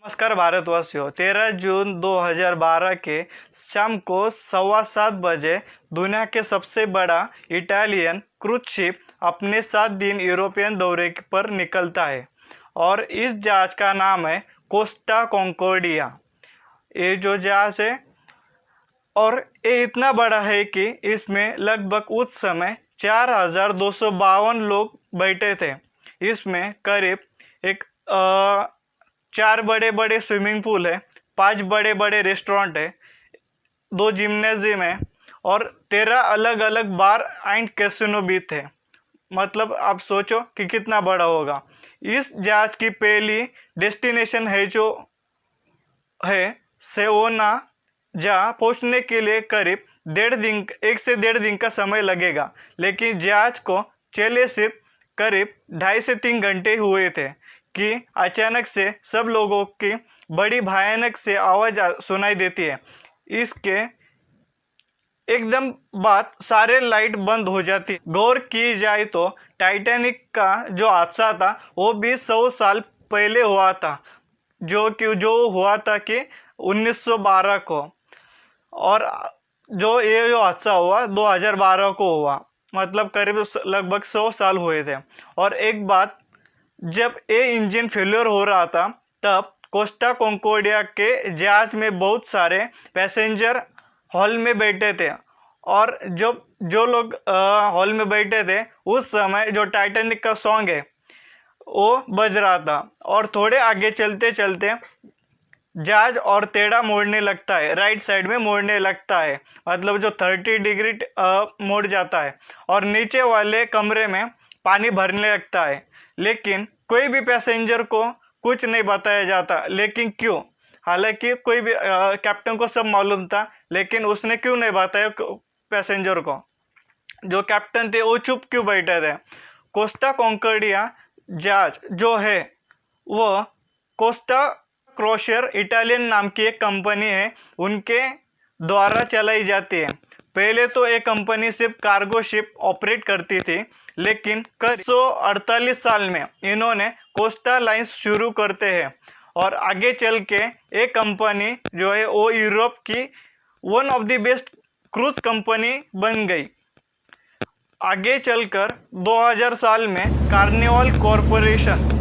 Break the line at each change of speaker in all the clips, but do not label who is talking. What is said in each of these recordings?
नमस्कार भारतवासियों। 13 जून 2012 के शाम को 7:15 बजे दुनिया के सबसे बड़ा इटालियन क्रूज शिप अपने 7 दिन यूरोपियन दौरे पर निकलता है और इस जहाज का नाम है कोस्टा कॉन्कॉर्डिया। ये जो जहाज है और ये इतना बड़ा है कि इसमें लगभग उस समय 4252 लोग बैठे थे। इसमें करीब 4 बड़े बड़े स्विमिंग पूल है, 5 बड़े बड़े रेस्टोरेंट है, 2 जिम्नेजियम है और 13 अलग अलग बार एंड कैसीनो भी थे। मतलब आप सोचो कि कितना बड़ा होगा। इस जहाज की पहली डेस्टिनेशन है जो है सेवोना, जहाँ पहुँचने के लिए करीब 1 से 1.5 दिन का समय लगेगा, लेकिन जहाज को चले सिर्फ करीब 2.5 से 3 घंटे हुए थे कि अचानक से सब लोगों की बड़ी भयानक से आवाज़ सुनाई देती है। इसके एकदम बाद सारे लाइट बंद हो जाती। गौर की जाए तो टाइटैनिक का जो हादसा था वो भी 100 साल पहले हुआ था, जो हुआ था कि 1912 को, और ये जो हादसा हुआ 2012 को हुआ। मतलब करीब लगभग 100 साल हुए थे। और एक बात, जब ये इंजन फेलियर हो रहा था तब कोस्टा कॉन्कॉर्डिया के जहाज में बहुत सारे पैसेंजर हॉल में बैठे थे और जो लोग हॉल में बैठे थे उस समय जो टाइटैनिक का सॉन्ग है वो बज रहा था। और थोड़े आगे चलते चलते जहाज और टेढ़ा मोड़ने लगता है, राइट साइड में मोड़ने लगता है, मतलब जो 30 डिग्री मोड़ जाता है और नीचे वाले कमरे में पानी भरने लगता है। लेकिन कोई भी पैसेंजर को कुछ नहीं बताया जाता। लेकिन क्यों? हालांकि कोई भी कैप्टन को सब मालूम था, लेकिन उसने क्यों नहीं बताया पैसेंजर को? जो कैप्टन थे वो चुप क्यों बैठे थे? कोस्टा कॉन्कॉर्डिया जहाज जो है वो कोस्टा क्रोशियर इटालियन नाम की एक कंपनी है, उनके द्वारा चलाई जाती है। पहले तो ये कंपनी सिर्फ कार्गो शिप ऑपरेट करती थी, लेकिन 1948 साल में इन्होंने कोस्टा लाइंस शुरू करते हैं और आगे चल के एक कंपनी जो है वो यूरोप की one of the best cruise company बन गई। आगे चलकर 2000 साल में कार्निवल कॉरपोरेशन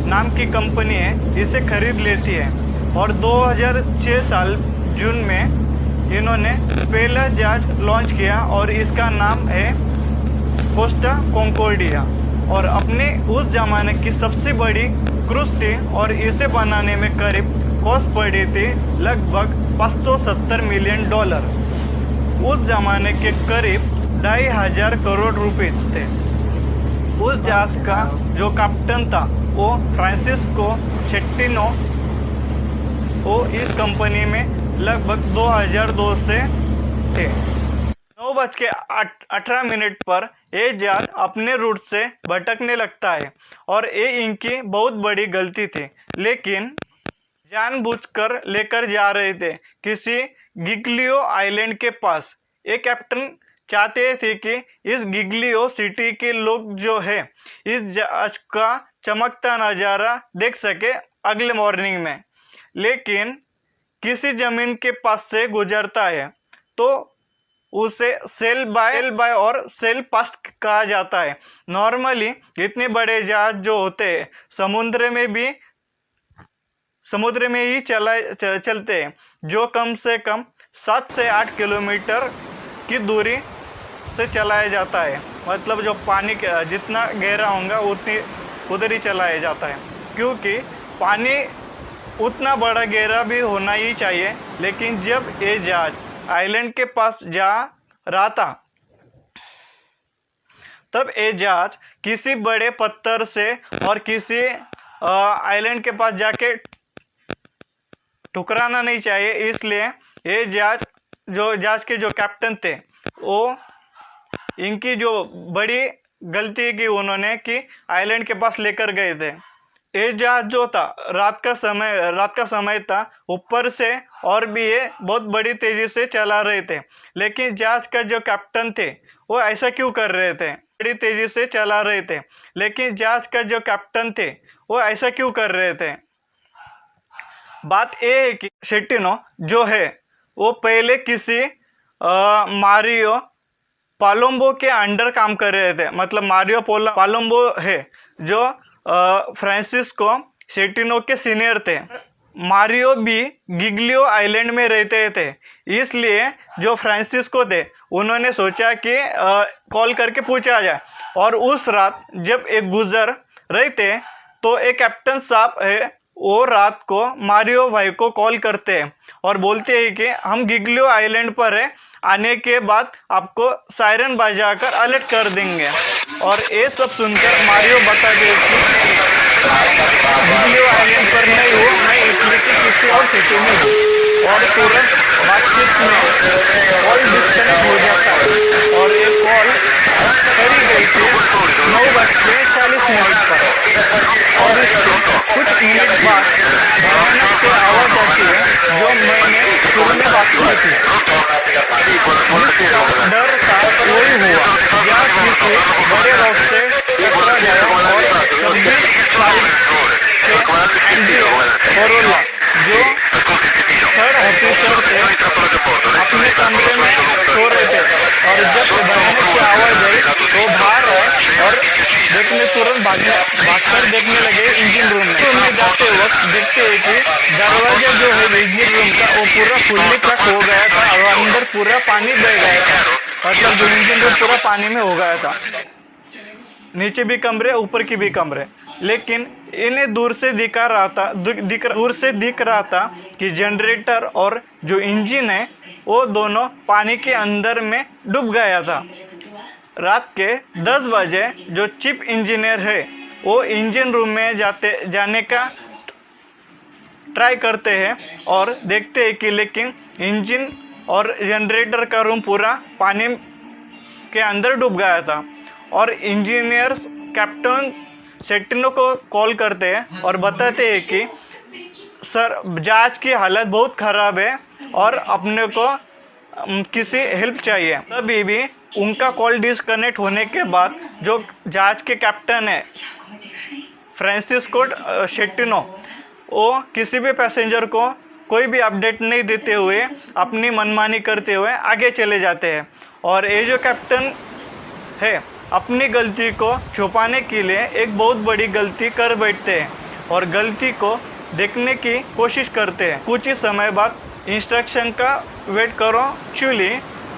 नाम की कंपनी है इसे खरीद लेती है और 2006 साल जून में इन्होंने पहला जहाज लॉन्च किया और इसका नाम है कोस्टा कॉन्कॉर्डिया। और अपने उस जमाने की सबसे बड़ी क्रूज थी और इसे बनाने में करीब कॉस्ट पड़ी थी लगभग $570 मिलियन। उस जमाने के करीब 2500 करोड़ रुपीस थे। उस जहाज का जो कैप्टन था वो फ्रांसिस्को शेट्टिनो, वो इस कंपनी में लगभग 2002 से थे। 9:18 पर ये जहाज अपने रूट से भटकने लगता है और ये इनकी बहुत बड़ी गलती थी, लेकिन जानबूझकर लेकर जा रहे थे किसी गिग्लियो आइलैंड के पास। ये कैप्टन चाहते थे कि इस गिग्लियो सिटी के लोग जो है इस जहाज का चमकता नज़ारा देख सके अगले मॉर्निंग में, लेकिन किसी जमीन के पास से गुजरता है तो उसे सेल बाय और सेल पास्ट कहा जाता है। नॉर्मली इतने बड़े जहाज जो होते हैं समुद्र में ही चलते हैं, जो कम से कम 7 से 8 किलोमीटर की दूरी से चलाया जाता है। मतलब जो पानी जितना गहरा होगा उधर ही चलाया जाता है, क्योंकि पानी उतना बड़ा गहरा भी होना ही चाहिए। लेकिन जब ये जहाज आइलैंड के पास जा रहा था तब ये जहाज किसी बड़े पत्थर से और किसी आइलैंड के पास जाके ठुकराना नहीं चाहिए। इसलिए ये जहाज के जो कैप्टन थे वो इनकी जो बड़ी गलती की उन्होंने कि आइलैंड के पास लेकर गए थे। ये जहाज जो था रात का समय था, ऊपर से और भी ये बहुत बड़ी तेजी से चला रहे थे, लेकिन जहाज का जो कैप्टन थे वो ऐसा क्यों कर रहे थे? बड़ी तेजी से चला रहे थे, लेकिन जहाज का जो कैप्टन थे वो ऐसा क्यों कर रहे थे? बात ये है कि शेट्टिनो जो है वो पहले किसी मारियो पालोम्बो के अंडर काम कर रहे थे। मतलब मारियो पालोम्बो है जो फ्रांसिस्को शेट्टिनो के सीनियर थे। मारियो भी गिग्लियो आइलैंड में रहते थे, इसलिए जो फ्रांसिस्को थे उन्होंने सोचा कि कॉल करके पूछा जाए। और उस रात जब एक गुजर रहे थे तो एक कैप्टन साहब है वो रात को मारियो भाई को कॉल करते हैं और बोलते हैं कि हम गिग्लियो आइलैंड पर है, आने के बाद आपको सायरन बजाकर अलर्ट कर देंगे। और ये सब सुनकर मारियो बता दे कि गिग्लियो आइलैंड पर नहीं हूँ, मैं इटली के किसी और सिटी में हूँ। और तुरंत बातचीत में कॉल डिस्कनेक्ट हो जाता है और ये कॉल करी गई थी 9:40 पर। और इसके कुछ मिनट बाद भयानक से आवाज आती है जो मैंने शुरू में बात की थी। जिसका डर था वही हुआ, या किसी बड़े रॉक से टकरा गया और 26 साल के एंड्रिया कोरोला जो थर्ड ऑफिसर थे अपने कमरे में सो रहे थे। और जब भयानक की आवाज आई तो बाहर आए और देखने तुरंत भागकर देखने लगे इंजन रूम में जाते वक्त देखते हैं कि दरवाजा जो है इंजन रूम का वो पूरा फुल्ली पैक हो गया था और अंदर पूरा पानी बह गया था। मतलब जो इंजन रूम पूरा पानी में हो गया था, नीचे भी कमरे ऊपर की भी कमरे। लेकिन इन्हें दूर से दिख रहा था कि जनरेटर और जो इंजन है वो दोनों पानी के अंदर में डूब गया था। रात के 10 बजे जो चीफ इंजीनियर है वो इंजन रूम में जाने का ट्राई करते हैं और देखते हैं कि लेकिन इंजन और जनरेटर का रूम पूरा पानी के अंदर डूब गया था। और इंजीनियर्स कैप्टन शेट्टिनो को कॉल करते हैं और बताते हैं कि सर जहाज की हालत बहुत ख़राब है और अपने को किसी हेल्प चाहिए। तभी भी उनका कॉल डिस्कनेक्ट होने के बाद जो जहाज के कैप्टन है फ्रांसिस्को शेट्टिनो वो किसी भी पैसेंजर को कोई भी अपडेट नहीं देते हुए अपनी मनमानी करते हुए आगे चले जाते हैं। और ये जो कैप्टन है अपनी गलती को छुपाने के लिए एक बहुत बड़ी गलती कर बैठते हैं और गलती को देखने की कोशिश करते हैं। कुछ ही समय बाद इंस्ट्रक्शन का वेट करो। एक्चुअली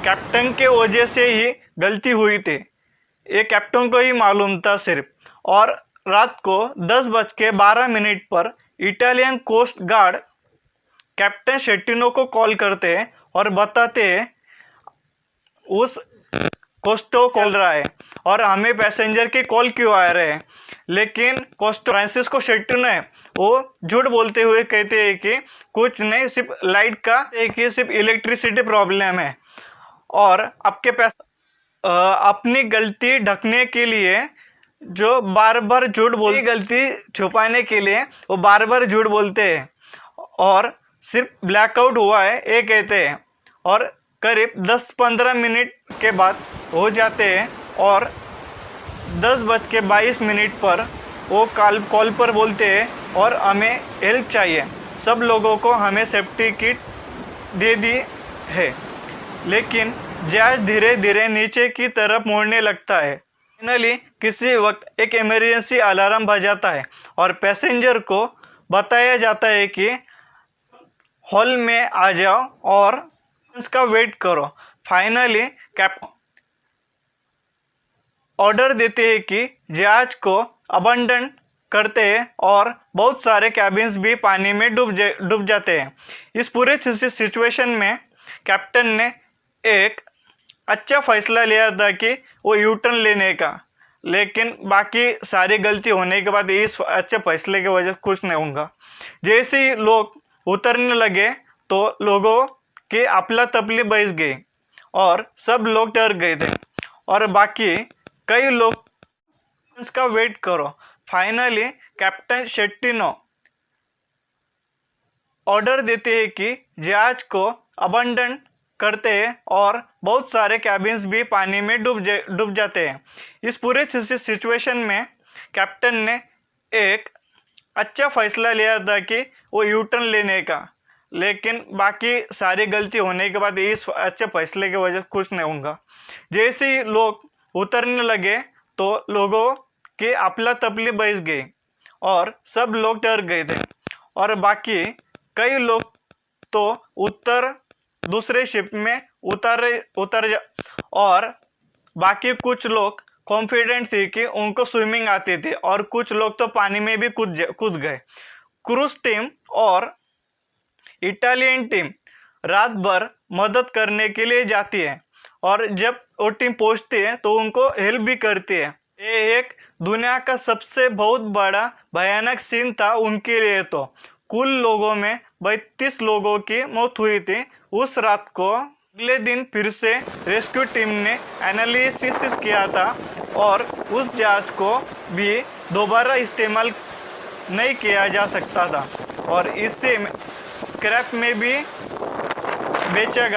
कैप्टन के वजह से ही गलती हुई थी, ये कैप्टन को ही मालूम था सिर्फ। और रात को 10:12 पर इटालियन कोस्ट गार्ड कैप्टन शेट्टिनो को कॉल करते हैं और बताते हैं उस कोस्टो कॉल रहा है और हमें पैसेंजर की कॉल क्यों आ रहे हैं। लेकिन कोस्टो फ्रांसिस्को शेट्टिनो है वो झूठ बोलते हुए कहते हैं कि कुछ नहीं, सिर्फ लाइट का सिर्फ इलेक्ट्रिसिटी प्रॉब्लम है। और आपके पास अपनी गलती ढकने के लिए जो बार बार झूठ बोलते, गलती छुपाने के लिए वो बार बार झूठ बोलते हैं और सिर्फ ब्लैकआउट हुआ है ये कहते हैं। और करीब 10-15 मिनट के बाद हो जाते हैं और 10:22 पर वो कॉल पर बोलते हैं और हमें हेल्प चाहिए, सब लोगों को हमें सेफ्टी किट दे दी है। लेकिन जहाज धीरे धीरे नीचे की तरफ मुड़ने लगता है। फाइनली किसी वक्त एक इमरजेंसी अलार्म बजाता है और पैसेंजर को बताया जाता है कि हॉल में आ जाओ और का वेट करो। फाइनली कैप्टन ऑर्डर देते हैं कि जहाज को अबंडन करते हैं और बहुत सारे कैबिन्स भी पानी में डूब जाते हैं। इस पूरे सिचुएशन में कैप्टन ने एक अच्छा फैसला लिया था कि वो यू टर्न लेने का, लेकिन बाकी सारी गलती होने के बाद इस अच्छे फैसले की वजह कुछ नहीं होगा। जैसे ही लोग उतरने लगे तो लोगों की अफला तफली बच गई और सब लोग डर गए थे और बाकी कई लोग का वेट करो। फाइनली कैप्टन शेट्टिनो ऑर्डर देते हैं कि जहाज को अबंडन करते हैं और बहुत सारे कैबिन्स भी पानी में डूब जाते हैं। इस पूरे सिचुएशन में कैप्टन ने एक अच्छा फैसला लिया था कि वो यू टर्न लेने का, लेकिन बाकी सारी गलती होने के बाद इस अच्छे फैसले की वजह से खुश नहीं होऊंगा। जैसे ही लोग उतरने लगे तो लोगों की अपला तपली बच गई और सब लोग डर गए थे, और बाकी कई लोग तो दूसरे शिप में और बाकी कुछ लोग कॉन्फिडेंट थे कि उनको स्विमिंग आती थी, और कुछ लोग तो पानी में भी कूद गए। क्रूज टीम और इटालियन टीम रात भर मदद करने के लिए जाती है, और जब वो टीम पहुंचती है तो उनको हेल्प भी करती है। ये एक दुनिया का सबसे बहुत बड़ा भयानक सीन था उनके लिए। तो कुल लोगों में 32 लोगों की मौत हुई थी उस रात को। अगले दिन फिर से रेस्क्यू टीम ने एनालिसिस किया था, और उस जहाज को भी दोबारा इस्तेमाल नहीं किया जा सकता था, और इससे स्क्रैप में भी बेचा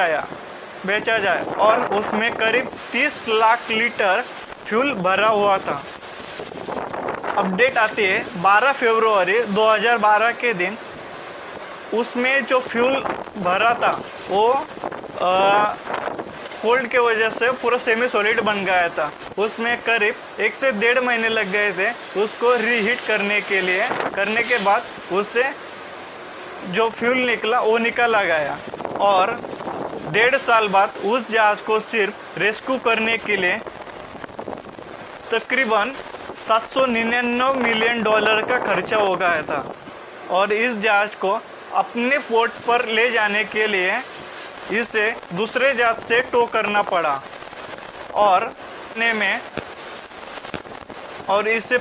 जाए, और उसमें करीब 30 लाख लीटर फ्यूल भरा हुआ था। अपडेट आती है 12 फरवरी 2012 के दिन। उसमें जो फ्यूल भरा था वो कोल्ड के वजह से पूरा सेमी सॉलिड बन गया था। उसमें करीब 1 से 1.5 महीने लग गए थे उसको रीहीट करने के बाद उससे जो फ्यूल निकला वो निकाला गया, और 1.5 साल बाद उस जहाज को सिर्फ रेस्क्यू करने के लिए तकरीबन $799 मिलियन का खर्चा हो गया था। और इस जहाज को अपने पोर्ट पर ले जाने के लिए इसे दूसरे जहाज से टो करना पड़ा, और इस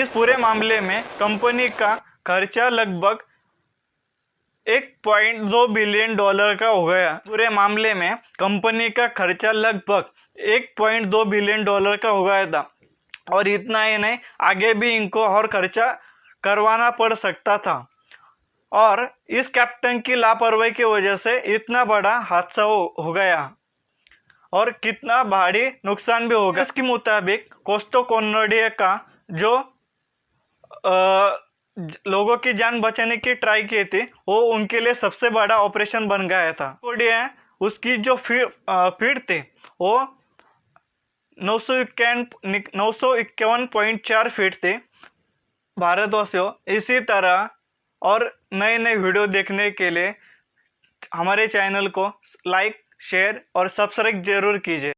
पूरे मामले में कंपनी का खर्चा लगभग $1.2 बिलियन का हो गया। पूरे मामले में कंपनी का खर्चा लगभग $1.2 बिलियन का हो गया था, और इतना ही नहीं, आगे भी इनको और खर्चा करवाना पड़ सकता था। और इस कैप्टन की लापरवाही की वजह से इतना बड़ा हादसा हो गया, और कितना भारी नुकसान भी होगा। इसके मुताबिक कोस्टा कॉन्कॉर्डिया का जो लोगों की जान बचाने की ट्राई की थी वो उनके लिए सबसे बड़ा ऑपरेशन बन गया था। कॉन्कॉर्डिया उसकी जो फीट थी वो 951.4 फीट थी। भारतवासियों, इसी तरह और नए नए वीडियो देखने के लिए हमारे चैनल को लाइक, शेयर और सब्सक्राइब जरूर कीजिए।